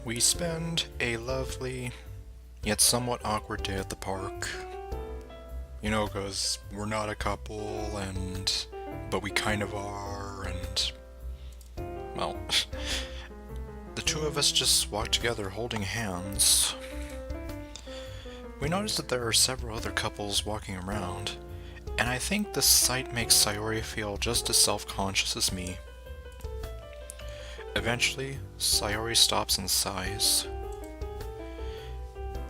We spend a lovely, yet somewhat awkward day at the park. You know, because we're not a couple, but we kind of are, and, well, the two of us just walk together holding hands. We notice that there are several other couples walking around, and I think this sight makes Sayori feel just as self-conscious as me. Eventually, Sayori stops and sighs.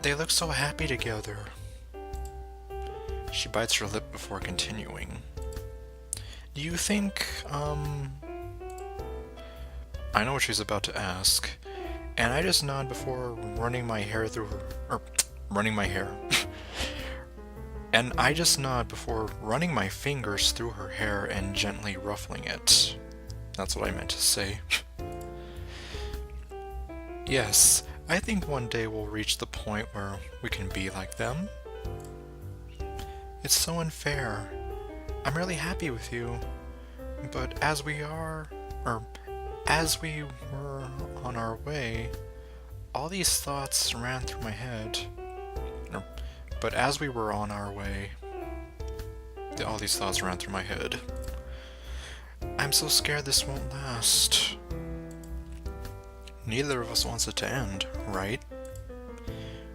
They look so happy together. She bites her lip before continuing. Do you think, I know what she's about to ask, and I just nod before running my hair through her, running my hair. And I just nod before running my fingers through her hair and gently ruffling it. That's what I meant to say. Yes, I think one day we'll reach the point where we can be like them. It's so unfair. I'm really happy with you, but as we were on our way, all these thoughts ran through my head. But as we were on our way, all these thoughts ran through my head. I'm so scared this won't last. Neither of us wants it to end, right?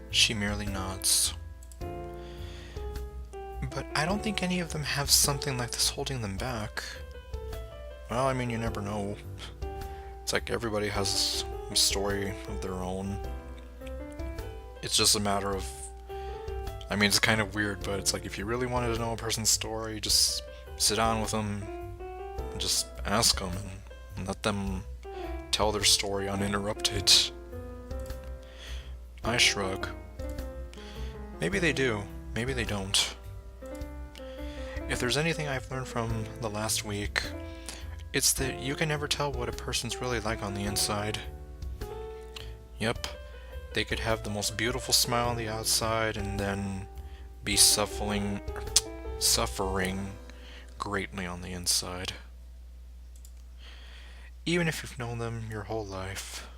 She merely nods. But I don't think any of them have something like this holding them back. Well, I mean, you never know. It's like everybody has a story of their own. It's just a matter of... I mean, it's kind of weird, but it's like if you really wanted to know a person's story, just sit down with them and just ask them and let them tell their story uninterrupted. I shrug. Maybe they do, maybe they don't. If there's anything I've learned from the last week, it's that you can never tell what a person's really like on the inside. Yep, they could have the most beautiful smile on the outside and then be suffering greatly on the inside. Even if you've known them your whole life.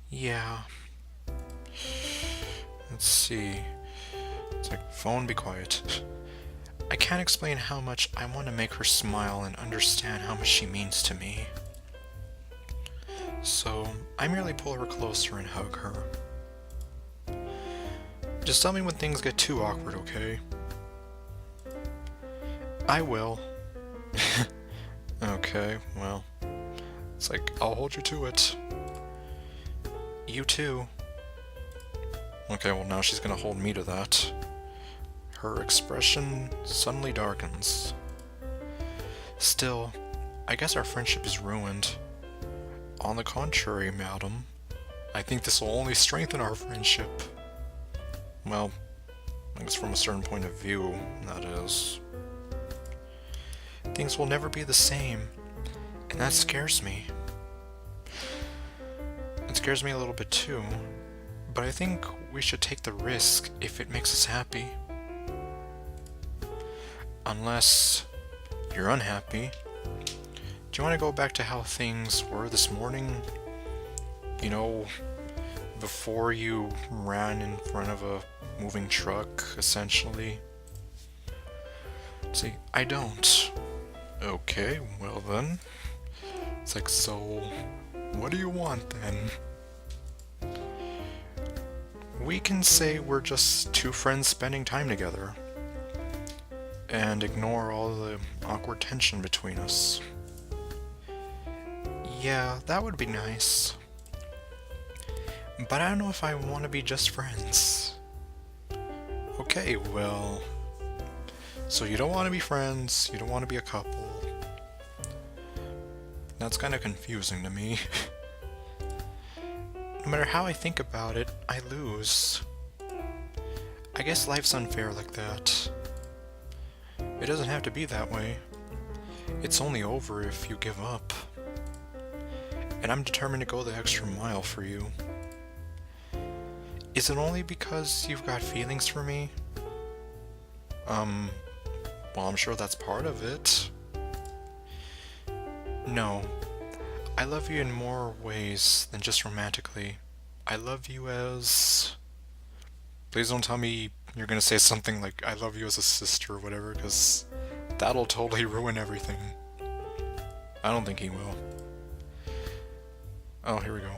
Yeah. Let's see. It's like, phone, be quiet. I can't explain how much I want to make her smile and understand how much she means to me. So, I merely pull her closer and hug her. Just tell me when things get too awkward, okay? I will. Okay, well... It's like, I'll hold you to it. You too. Okay, well now she's gonna hold me to that. Her expression suddenly darkens. Still, I guess our friendship is ruined. On the contrary, madam, I think this will only strengthen our friendship. Well, I guess from a certain point of view, that is. Things will never be the same. And that scares me. It scares me a little bit too, but I think we should take the risk if it makes us happy. Unless you're unhappy. Do you want to go back to how things were this morning? You know, before you ran in front of a moving truck, essentially? See, I don't. Okay, well then. It's like, so, what do you want then? We can say we're just two friends spending time together. And ignore all the awkward tension between us. Yeah, that would be nice. But I don't know if I want to be just friends. Okay, well... So you don't want to be friends, you don't want to be a couple. That's kind of confusing to me. No matter how I think about it, I lose. I guess life's unfair like that. It doesn't have to be that way. It's only over if you give up. And I'm determined to go the extra mile for you. Is it only because you've got feelings for me? Well, I'm sure that's part of it. No, I love you in more ways than just romantically. I love you as... Please don't tell me you're gonna say something like, I love you as a sister or whatever, because that'll totally ruin everything. I don't think he will. Oh, here we go.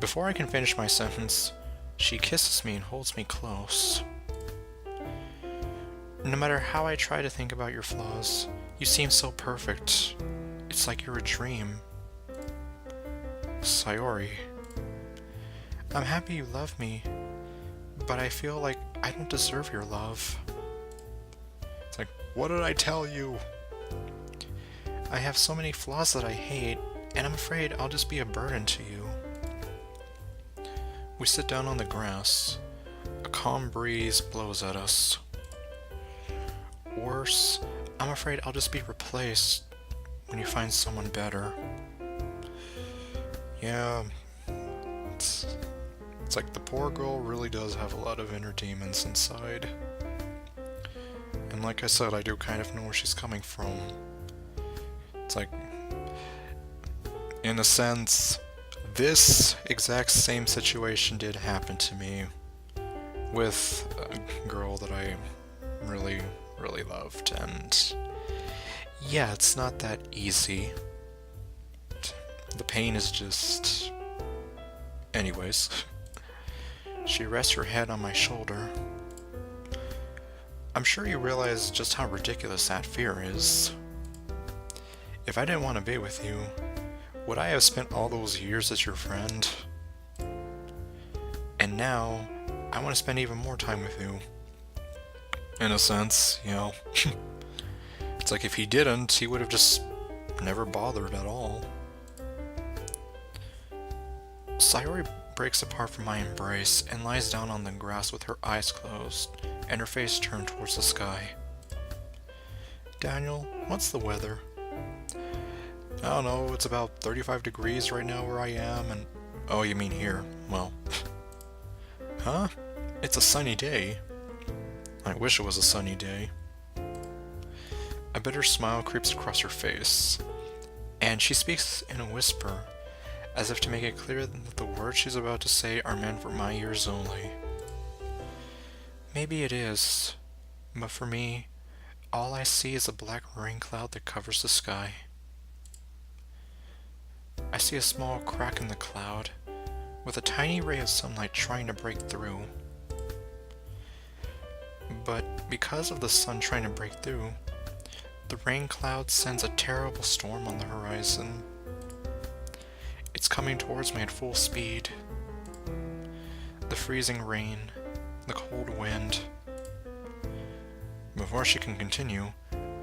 Before I can finish my sentence, she kisses me and holds me close. No matter how I try to think about your flaws, you seem so perfect. It's like you're a dream. Sayori. I'm happy you love me, but I feel like I don't deserve your love. It's like, what did I tell you? I have so many flaws that I hate, and I'm afraid I'll just be a burden to you. We sit down on the grass. A calm breeze blows at us. Worse, I'm afraid I'll just be replaced when you find someone better. Yeah, it's like the poor girl really does have a lot of inner demons inside. And like I said, I do kind of know where she's coming from. It's like, in a sense, this exact same situation did happen to me with a girl that I really, really loved, and yeah, it's not that easy. The pain is just... Anyways, she rests her head on my shoulder. I'm sure you realize just how ridiculous that fear is. If I didn't want to be with you, would I have spent all those years as your friend? And now, I want to spend even more time with you. In a sense, you know. It's like if he didn't, he would have just never bothered at all. Sayori breaks apart from my embrace and lies down on the grass with her eyes closed and her face turned towards the sky. Daniel, what's the weather? I don't know, it's about 35 degrees right now where I am, and... Oh, you mean here? Well... Huh? It's a sunny day. I wish it was a sunny day. A bitter smile creeps across her face, and she speaks in a whisper, as if to make it clear that the words she's about to say are meant for my ears only. Maybe it is, but for me, all I see is a black rain cloud that covers the sky. I see a small crack in the cloud, with a tiny ray of sunlight trying to break through. But because of the sun trying to break through, the rain cloud sends a terrible storm on the horizon. It's coming towards me at full speed. The freezing rain, the cold wind. Before she can continue,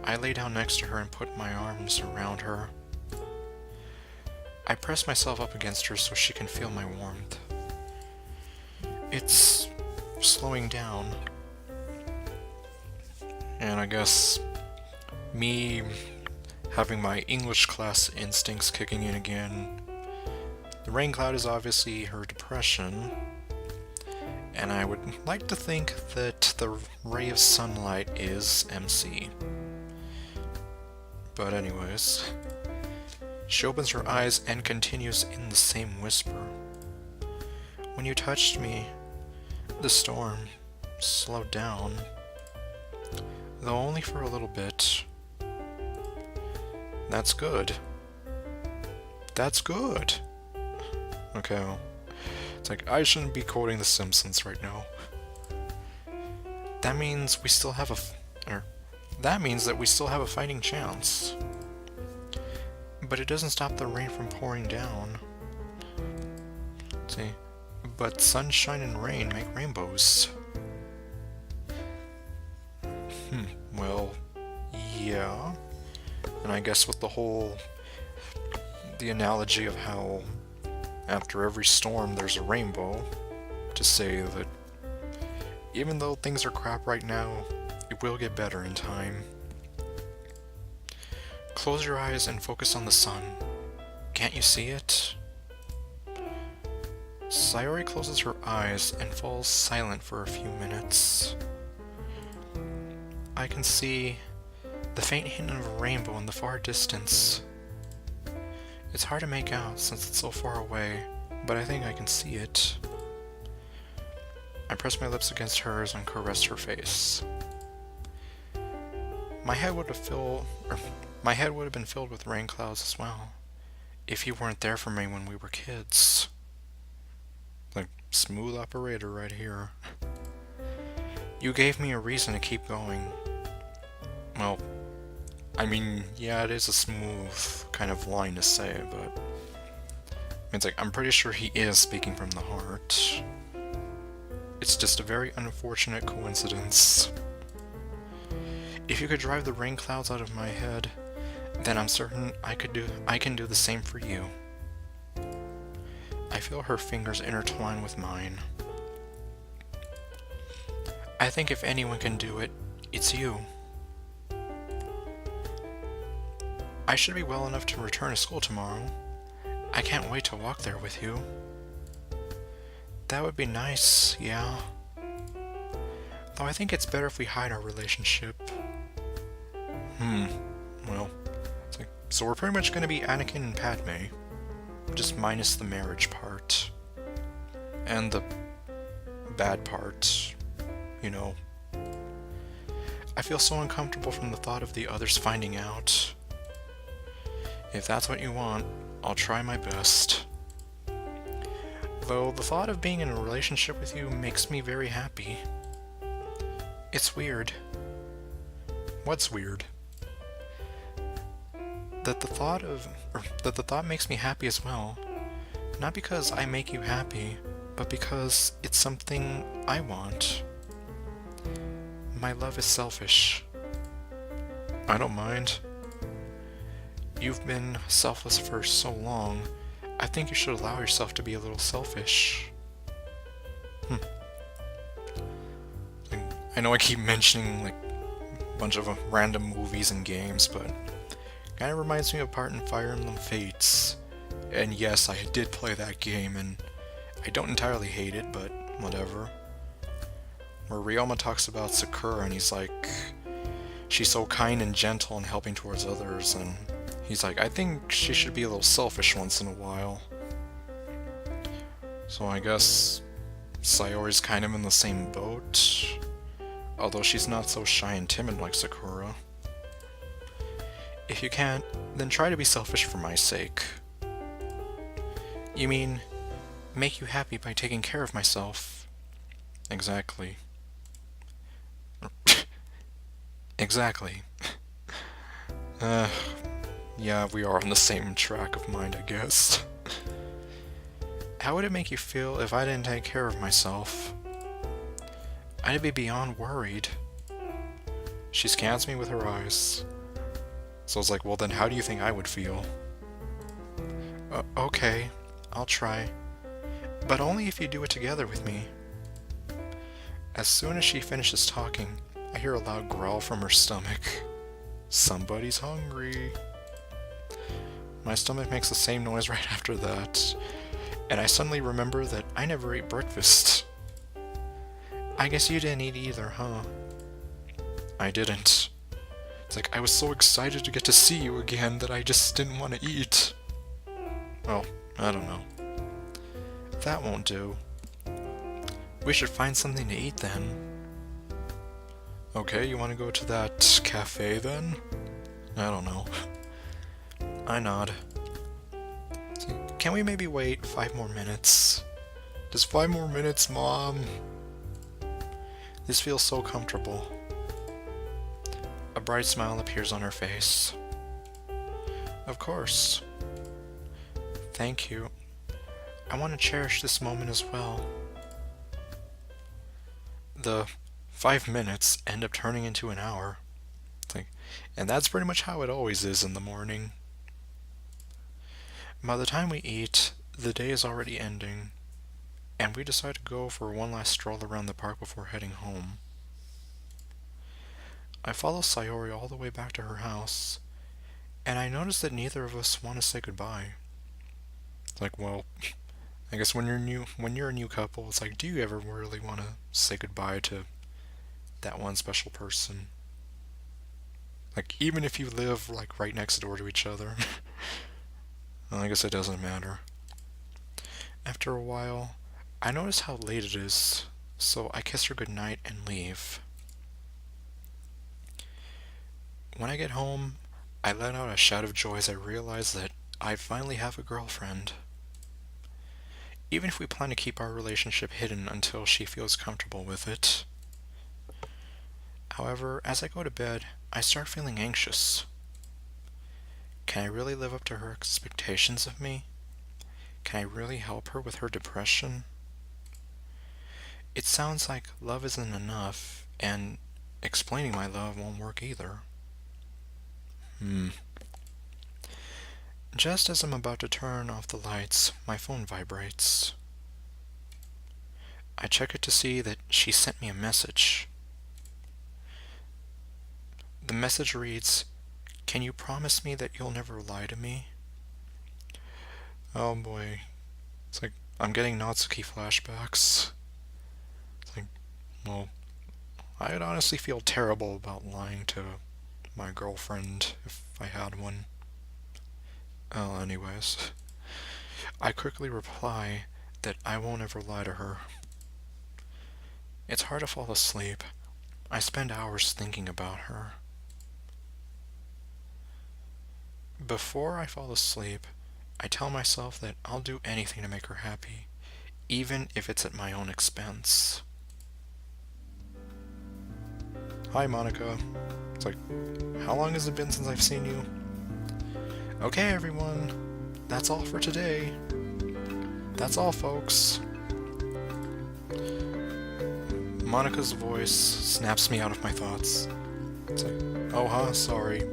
I lay down next to her and put my arms around her. I press myself up against her so she can feel my warmth. It's slowing down. And I guess me having my English class instincts kicking in again. The rain cloud is obviously her depression, and I would like to think that the ray of sunlight is MC. But anyways, she opens her eyes and continues in the same whisper. When you touched me, the storm slowed down, though only for a little bit. That's good. That's good. Okay, well, it's like, I shouldn't be quoting The Simpsons right now. That means we still have that means that we still have a fighting chance. But it doesn't stop the rain from pouring down. See, but sunshine and rain make rainbows. Well, yeah. And I guess with the analogy of how after every storm there's a rainbow, to say that even though things are crap right now, it will get better in time. Close your eyes and focus on the sun. Can't you see it? Sayori closes her eyes and falls silent for a few minutes. I can see the faint hint of a rainbow in the far distance. It's hard to make out since it's so far away, but I think I can see it. I pressed my lips against hers and caressed her face. My head would have been filled with rain clouds as well, if you weren't there for me when we were kids. Like, smooth operator right here. You gave me a reason to keep going. Well, I mean, yeah, it is a smooth kind of line to say, but it's like, I'm pretty sure he is speaking from the heart. It's just a very unfortunate coincidence. If you could drive the rain clouds out of my head, then I'm certain I can do the same for you. I feel her fingers intertwine with mine. I think if anyone can do it, it's you. I should be well enough to return to school tomorrow. I can't wait to walk there with you. That would be nice, yeah. Though I think it's better if we hide our relationship. Well, it's like, so we're pretty much gonna be Anakin and Padme, just minus the marriage part. And the bad part, you know. I feel so uncomfortable from the thought of the others finding out. If that's what you want, I'll try my best. Though the thought of being in a relationship with you makes me very happy. It's weird. What's weird? That the thought makes me happy as well. Not because I make you happy, but because it's something I want. My love is selfish. I don't mind. You've been selfless for so long, I think you should allow yourself to be a little selfish. I know I keep mentioning like a bunch of random movies and games, but kind of reminds me of part in Fire Emblem Fates. And yes, I did play that game, and I don't entirely hate it, but whatever. Where Ryoma talks about Sakura, and he's like, she's so kind and gentle and helping towards others, and he's like, I think she should be a little selfish once in a while. So I guess Sayori's kind of in the same boat, although she's not so shy and timid like Sakura. If you can't, then try to be selfish for my sake. You mean, make you happy by taking care of myself. Exactly. Exactly. Yeah, we are on the same track of mind, I guess. How would it make you feel if I didn't take care of myself? I'd be beyond worried. She scans me with her eyes. So I was like, well then how do you think I would feel? Okay, I'll try. But only if you do it together with me. As soon as she finishes talking, I hear a loud growl from her stomach. Somebody's hungry. My stomach makes the same noise right after that, and I suddenly remember that I never ate breakfast. I guess you didn't eat either, huh? I didn't. It's like I was so excited to get to see you again that I just didn't want to eat. Well, I don't know. That won't do. We should find something to eat then. Okay, you want to go to that cafe then? I don't know. I nod. Can we maybe wait 5 more minutes? Just 5 more minutes, Mom? This feels so comfortable. A bright smile appears on her face. Of course. Thank you. I want to cherish this moment as well. The 5 minutes end up turning into an hour. And that's pretty much how it always is in the morning. By the time we eat, the day is already ending, and we decide to go for one last stroll around the park before heading home. I follow Sayori all the way back to her house, and I notice that neither of us want to say goodbye. It's like, well, I guess when you're a new couple, it's like, do you ever really want to say goodbye to that one special person? Like, even if you live like right next door to each other. Well, I guess it doesn't matter. After a while, I notice how late it is, so I kiss her goodnight and leave. When I get home, I let out a shout of joy as I realize that I finally have a girlfriend. Even if we plan to keep our relationship hidden until she feels comfortable with it. However, as I go to bed, I start feeling anxious. Can I really live up to her expectations of me? Can I really help her with her depression? It sounds like love isn't enough, and explaining my love won't work either. Just as I'm about to turn off the lights, my phone vibrates. I check it to see that she sent me a message. The message reads, "Can you promise me that you'll never lie to me?" Oh boy. It's like, I'm getting Natsuki flashbacks. It's like, well, I'd honestly feel terrible about lying to my girlfriend if I had one. Well, anyways. I quickly reply that I won't ever lie to her. It's hard to fall asleep. I spend hours thinking about her. Before I fall asleep, I tell myself that I'll do anything to make her happy, even if it's at my own expense. Hi, Monica. It's like, how long has it been since I've seen you? Okay, everyone. That's all for today. That's all, folks. Monica's voice snaps me out of my thoughts. It's like, oh, huh, sorry.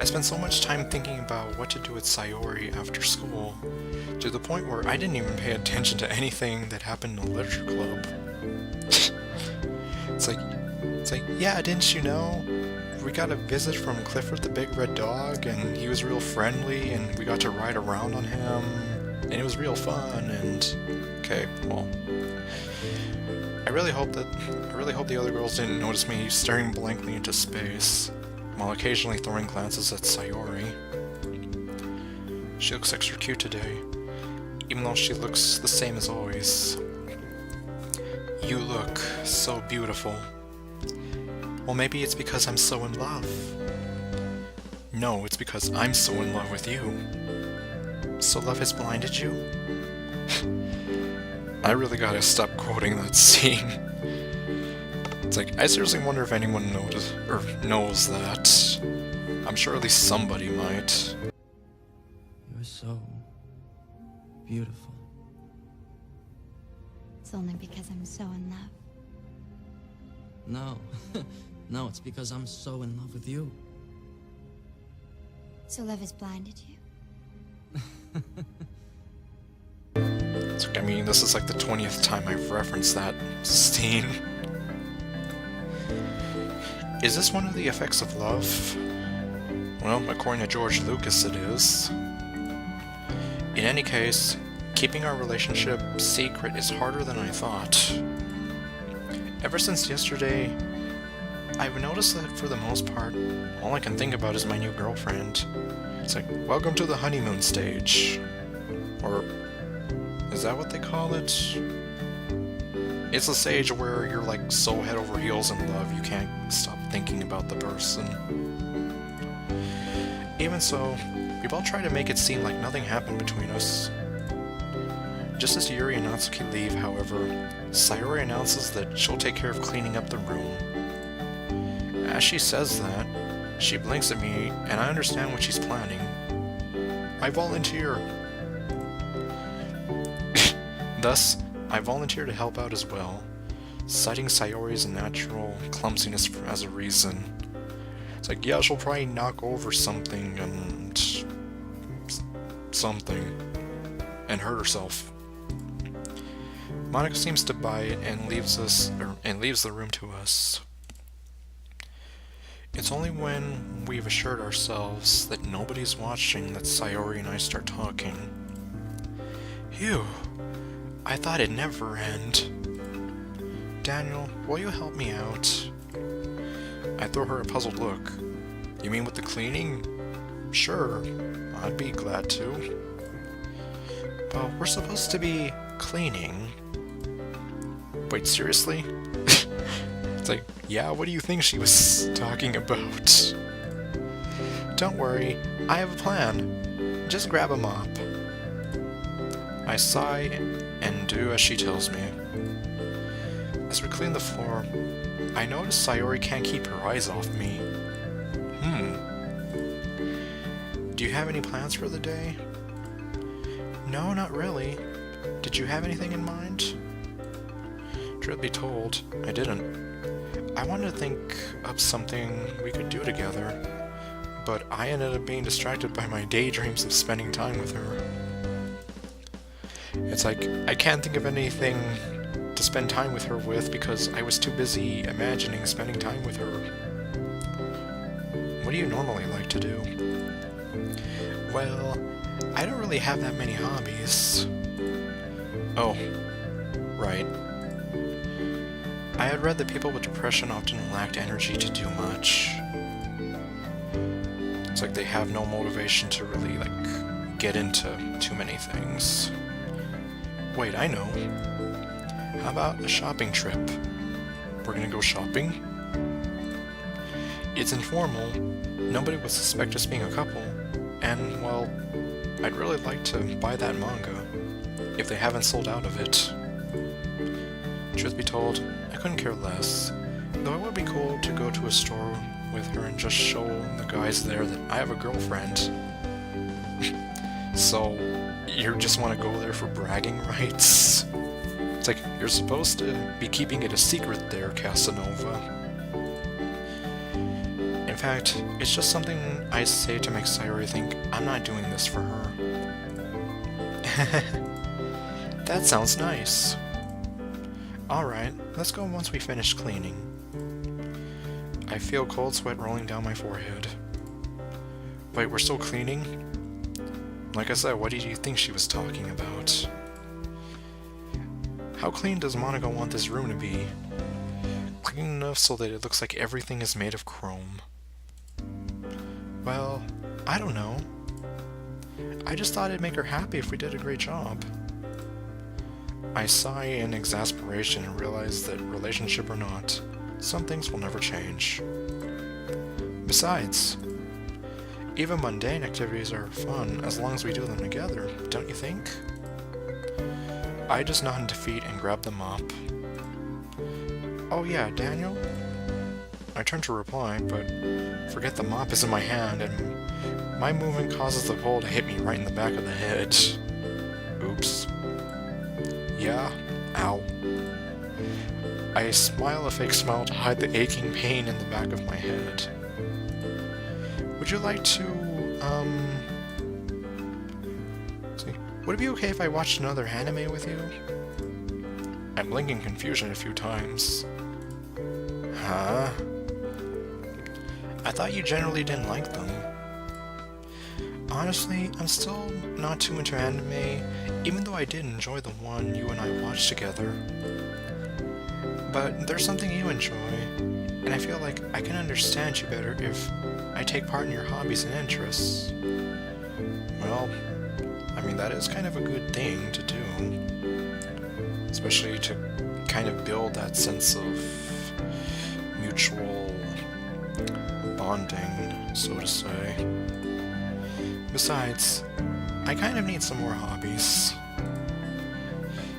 I spent so much time thinking about what to do with Sayori after school, to the point where I didn't even pay attention to anything that happened in the literature club. It's like, yeah, didn't you know? We got a visit from Clifford the Big Red Dog, and he was real friendly, and we got to ride around on him, and it was real fun, and... Okay, well... I really hope the other girls didn't notice me staring blankly into space, while occasionally throwing glances at Sayori. She looks extra cute today, even though she looks the same as always. You look so beautiful. Well, maybe it's because I'm so in love. No, it's because I'm so in love with you. So love has blinded you? I really gotta stop quoting that scene. It's like, I seriously wonder if anyone knows that. I'm sure at least somebody might. You're so beautiful. It's only because I'm so in love. No. No, it's because I'm so in love with you. So love has blinded you? It's like, I mean, this is like the 20th time I've referenced that scene. Is this one of the effects of love? Well, according to George Lucas, it is. In any case, keeping our relationship secret is harder than I thought. Ever since yesterday, I've noticed that for the most part, all I can think about is my new girlfriend. It's like, welcome to the honeymoon stage. Or, is that what they call it? It's a stage where you're like so head over heels in love you can't stop thinking about the person. Even so, we both try to make it seem like nothing happened between us. Just as Yuri and Natsuki leave, however, Sayori announces that she'll take care of cleaning up the room. As she says that, she blinks at me, and I understand what she's planning. I volunteer. Thus, I volunteer to help out as well, citing Sayori's natural clumsiness as a reason. It's like, yeah, she'll probably knock over something and... and hurt herself. Monica seems to buy it and leaves the room to us. It's only when we've assured ourselves that nobody's watching that Sayori and I start talking. Phew, I thought it'd never end. Daniel, will you help me out? I throw her a puzzled look. You mean with the cleaning? Sure, I'd be glad to. But we're supposed to be cleaning. Wait, seriously? It's like, yeah, what do you think she was talking about? Don't worry, I have a plan. Just grab a mop. I sigh and do as she tells me. As we clean the floor, I notice Sayori can't keep her eyes off me. Do you have any plans for the day? No, not really. Did you have anything in mind? Truth be told, I didn't. I wanted to think up something we could do together, but I ended up being distracted by my daydreams of spending time with her. It's like, I can't think of anything to spend time with her with because I was too busy imagining spending time with her. What do you normally like to do? Well, I don't really have that many hobbies. Oh, right. I had read that people with depression often lacked energy to do much. It's like they have no motivation to really, get into too many things. Wait, I know. How about a shopping trip? We're gonna go shopping? It's informal, nobody would suspect us being a couple, and, well, I'd really like to buy that manga, if they haven't sold out of it. Truth be told, I couldn't care less, though it would be cool to go to a store with her and just show the guys there that I have a girlfriend. So, you just want to go there for bragging rights? It's like, you're supposed to be keeping it a secret there, Casanova. In fact, it's just something I say to make Sayori think I'm not doing this for her. That sounds nice. Alright, let's go once we finish cleaning. I feel cold sweat rolling down my forehead. Wait, we're still cleaning? Like I said, what did you think she was talking about? How clean does Monica want this room to be? Clean enough so that it looks like everything is made of chrome. Well, I don't know. I just thought it'd make her happy if we did a great job. I sigh in exasperation and realize that, relationship or not, some things will never change. Besides, even mundane activities are fun as long as we do them together, don't you think? I just nod in defeat and grab the mop. Oh yeah, Daniel? I turn to reply, but forget the mop is in my hand and my movement causes the pole to hit me right in the back of the head. Oops. Yeah, ow. I smile a fake smile to hide the aching pain in the back of my head. Would you like to, see, would it be okay if I watched another anime with you? I blink in confusion a few times. Huh? I thought you generally didn't like them. Honestly, I'm still not too into anime, even though I did enjoy the one you and I watched together. But there's something you enjoy, and I feel like I can understand you better if I take part in your hobbies and interests. Well, I mean, that is kind of a good thing to do. Especially to kind of build that sense of mutual bonding, so to say. Besides, I kind of need some more hobbies.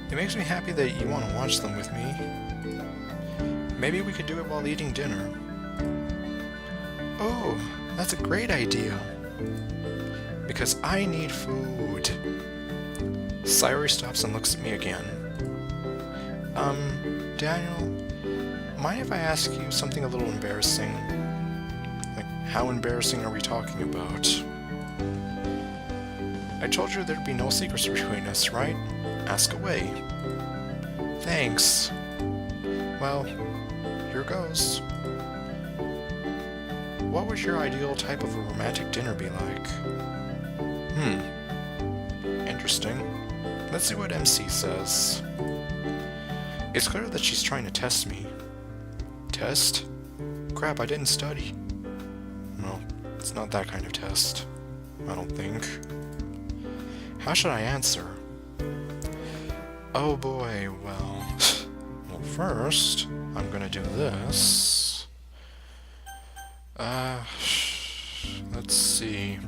It makes me happy that you want to watch them with me. Maybe we could do it while eating dinner. Oh, that's a great idea. Because I need food. Sayori stops and looks at me again. Daniel, mind if I ask you something a little embarrassing? Like, how embarrassing are we talking about? I told you there'd be no secrets between us, right? Ask away. Thanks. Well, here goes. What would your ideal type of a romantic dinner be like? Interesting. Let's see what MC says. It's clear that she's trying to test me. Test? Crap, I didn't study. No, it's not that kind of test. I don't think. How should I answer? Oh boy, well... well, first, I'm gonna do this. Let's see.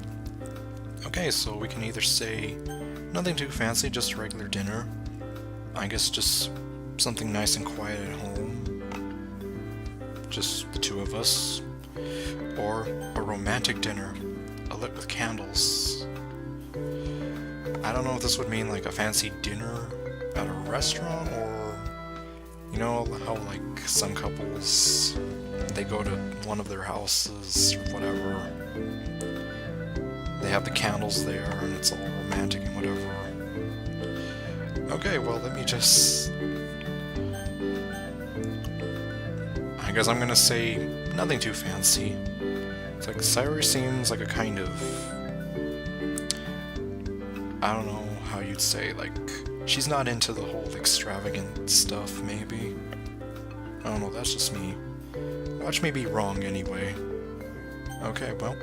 Okay, so we can either say nothing too fancy, just regular dinner. I guess just something nice and quiet at home. Just the two of us. Or a romantic dinner, lit with candles. I don't know if this would mean like a fancy dinner at a restaurant, or you know how like some couples, they go to one of their houses or whatever, they have the candles there and it's all romantic and whatever. Okay, well, let me just... I guess I'm gonna say nothing too fancy. It's like Sayori seems like a kind of... I don't know how you'd say, like... She's not into the whole extravagant stuff, maybe. I don't know, that's just me. Watch me be wrong anyway. Okay, well...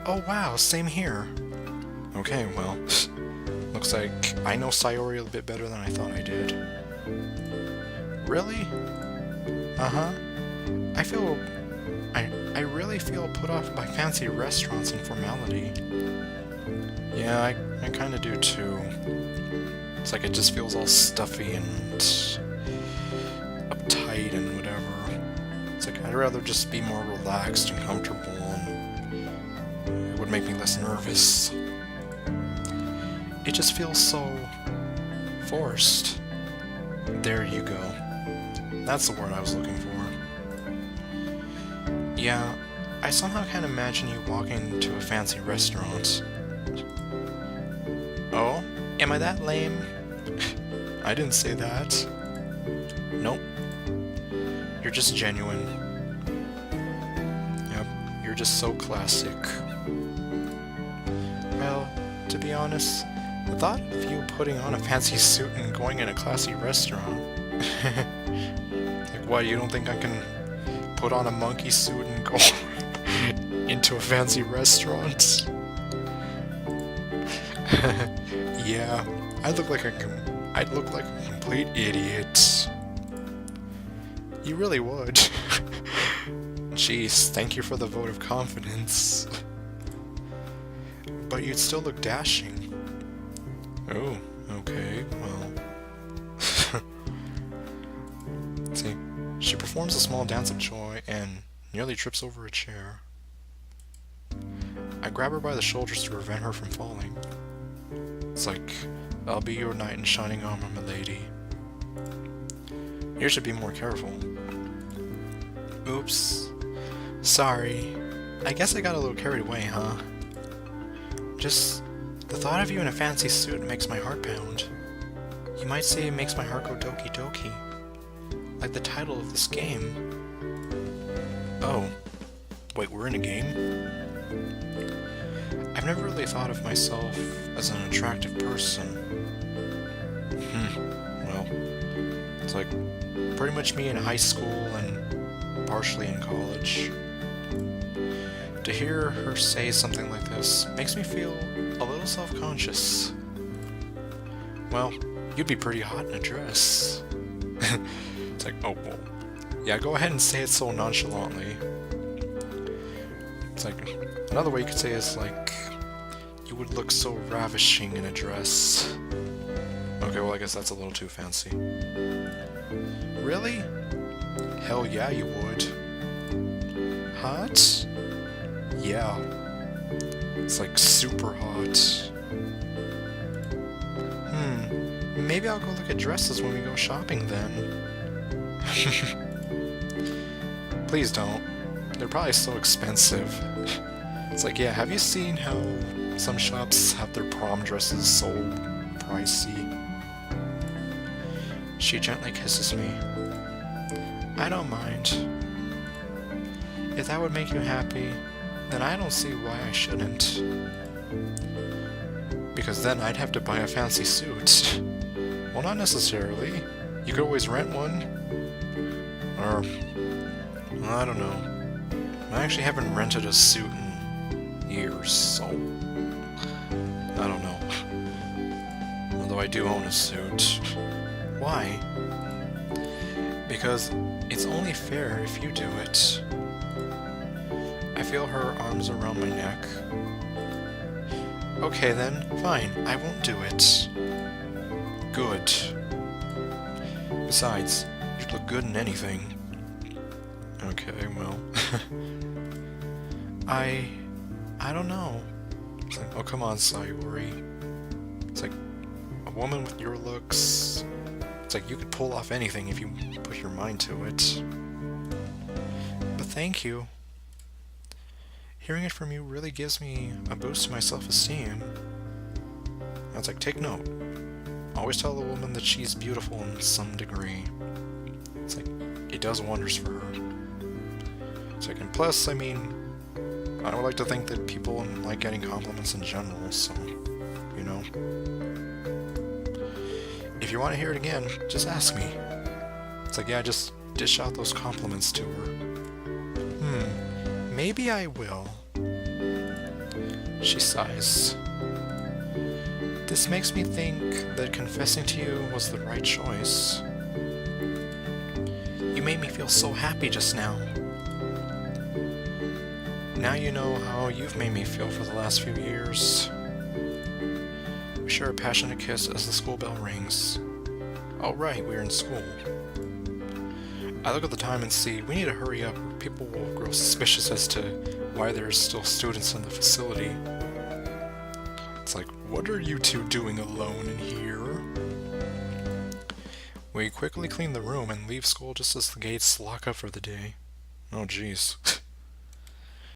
Oh wow, same here. Okay, well... Looks like I know Sayori a bit better than I thought I did. Really? Uh-huh. I really feel put off by fancy restaurants and formality. Yeah, I kinda do too. It's like it just feels all stuffy and uptight and whatever. It's like I'd rather just be more relaxed and comfortable, and it would make me less nervous. It just feels so forced. There you go. That's the word I was looking for. Yeah, I somehow can't imagine you walking to a fancy restaurant. Oh? Am I that lame? I didn't say that. Nope. You're just genuine. Yep, you're just so classic. Well, to be honest, the thought of you putting on a fancy suit and going in a classy restaurant... Like, what, you don't think I can put on a monkey suit and go into a fancy restaurant? Yeah, I'd look like a complete idiot. You really would. Jeez, thank you for the vote of confidence. But you'd still look dashing. Oh, okay, well... See, she performs a small dance of joy and nearly trips over a chair. I grab her by the shoulders to prevent her from falling. It's like, I'll be your knight in shining armor, milady. You should be more careful. Oops. Sorry. I guess I got a little carried away, huh? Just... the thought of you in a fancy suit makes my heart pound. You might say it makes my heart go doki doki. Like the title of this game. Oh. Wait, we're in a game? I've never really thought of myself as an attractive person. Well, it's like pretty much me in high school and partially in college. To hear her say something like this makes me feel a little self-conscious. Well, you'd be pretty hot in a dress. It's like, oh, well, yeah, go ahead and say it so nonchalantly. It's like, another way you could say is like, you would look so ravishing in a dress. Okay, well, I guess that's a little too fancy. Really? Hell yeah, you would. Hot? Yeah. It's like super hot. Maybe I'll go look at dresses when we go shopping then. Please don't. They're probably so expensive. It's like, yeah, have you seen how some shops have their prom dresses so pricey? She gently kisses me. I don't mind. If that would make you happy, then I don't see why I shouldn't. Because then I'd have to buy a fancy suit. Well, not necessarily. You could always rent one. Or, well, I don't know. I actually haven't rented a suit in years, so I don't know. Although I do own a suit. Why? Because it's only fair if you do it. I feel her arms around my neck. Okay then, fine, I won't do it. Good. Besides, you'd look good in anything. Okay, well... I don't know. It's like, oh come on, Sayori. It's like, a woman with your looks... It's like you could pull off anything if you put your mind to it. But thank you. Hearing it from you really gives me a boost to my self-esteem. And it's like, take note. Always tell the woman that she's beautiful in some degree. It's like, it does wonders for her. It's like, and plus, I mean, I would like to think that people like getting compliments in general, so, you know. If you want to hear it again, just ask me. It's like, yeah, just dish out those compliments to her. Maybe I will. She sighs. This makes me think that confessing to you was the right choice. You made me feel so happy just now. Now you know how you've made me feel for the last few years. We share a passionate kiss as the school bell rings. Oh right, we're in school. I look at the time and see we need to hurry up or people will grow suspicious as to why there's still students in the facility. It's like, what are you two doing alone in here? We quickly clean the room and leave school just as the gates lock up for the day. Oh jeez.